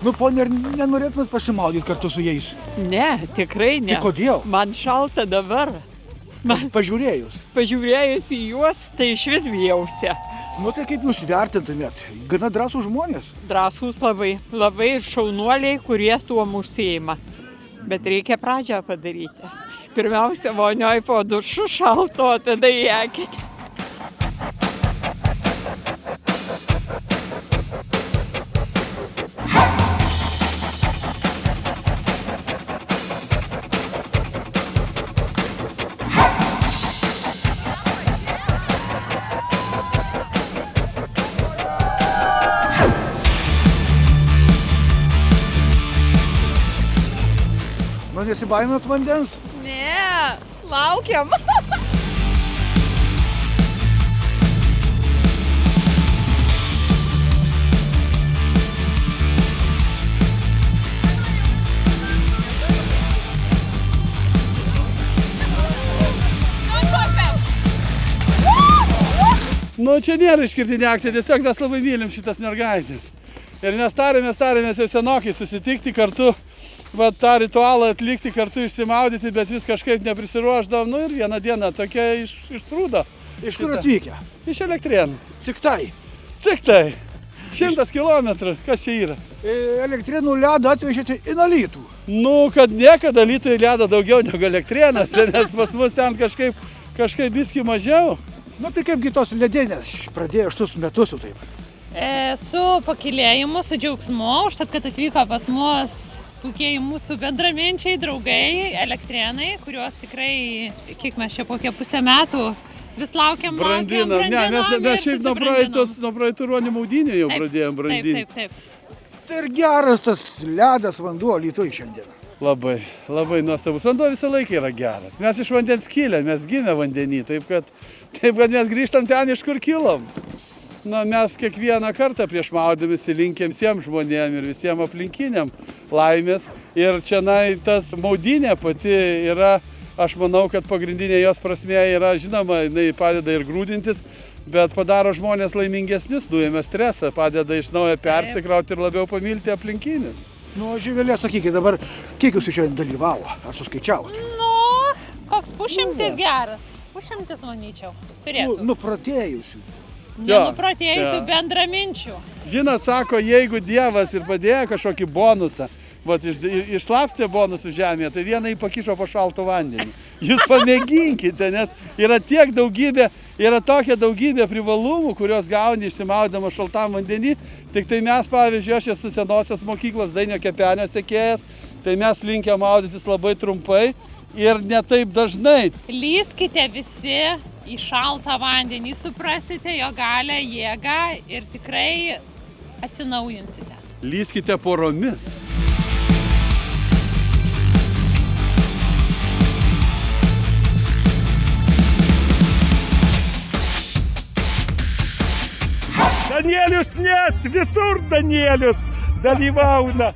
Nu, ponė, ar nenorėtumėt pasimaudyti kartu su jais? Ne, tikrai ne. Tai kodėl? Man šalta dabar. Pažiūrėjus. Pažiūrėjus į juos, tai iš vis bijausia. Nu, tai kaip jūs vertintumėt? Gana drąsūs žmonės. Drąsūs labai, labai šaunuoliai, kurie tuom užsiima. Bet reikia pradžią padaryti. Pirmiausia, vonioj po dušu šalto, o tada į eketę. Nu, nesibaiminat vandens? Ne, laukiam. Nu, čia nėra išskirtinė akcija, tiesiog mes labai mylim šitas mergaitės. Ir mes tarėmės jau senokai susitikti kartu, va, tą ritualą atlikti, kartu išsimaudyti, bet vis kažkaip neprisiruošdavom. Nu ir vieną dieną tokia ištrūdo. Iš kur atvykę? Iš Elektrėnų. Tik tai. Tik tai. 100 kilometrų. Kas čia yra? Elektrėnų ledą atvežėte į Alytų. Nu, kad niekada Alytuje ledo daugiau negu Elektrėnuose, nes pas mus ten kažkaip biskį mažiau. Nu, tai kaipgi tos ledinės pradėjo 8 metus jau taip? Su pakylėjimu, su džiaugsmu, užtat, kad atvyko pas mus puikiai mūsų bendraminčiai, draugai, Elektrėnai, kuriuos tikrai, kiek mes čia po pusę metų vis laukiam. Brandinam. Ne, mes šiaip nuo praeitų ruonių maudynių jau pradėjom brandinti. Taip. Tai ir geras tas ledas vanduo Alytuje šiandien. Labai nuostabus. Vanduo visą laiką yra geras. Mes iš vandens kilę, mes gimę vandenį, taip kad mes grįžtam ten, iš kur kilom. Na, mes kiekvieną kartą prieš maudymusi linkim visiems žmonėms ir visiems aplinkiniam laimės. Ir čia tas maudynė pati yra, aš manau, kad pagrindinė jos prasmė yra, žinoma, jinai padeda ir grūdintis, bet padaro žmonės laimingesnius, nuima stresą, padeda iš naujo persikrauti ir labiau pamilti aplinkinius. Nu, Živelė, sakykit dabar, kiek jūs šiandien dalyvavo? Ar suskaičiavot? Nu, koks pušimtis geras. Pušimtis, manyčiau, turėtų. Nupratėjusių. Nenupratėjusių bendraminčių. Žinot, sako, jeigu Dievas ir padėjo kažkokį bonusą, išslapstė bonusų žemėje, tai vieną jį pakišo po šaltų vandenį. Jūs pamėginkite, nes yra tokia daugybė privalumų, kurios gauni išsimaudama šaltam vandenį. Tik tai mes, pavyzdžiui, aš esu senosios mokyklos Dainio Kepenio sekėjas, tai mes linkę maudytis labai trumpai ir ne taip dažnai. Lyskite visi į šaltą vandenį, suprasite jo galę, jėgą ir tikrai atsinaujinsite. Lyskite poromis. Danielius net, visur Danielius dalyvauna.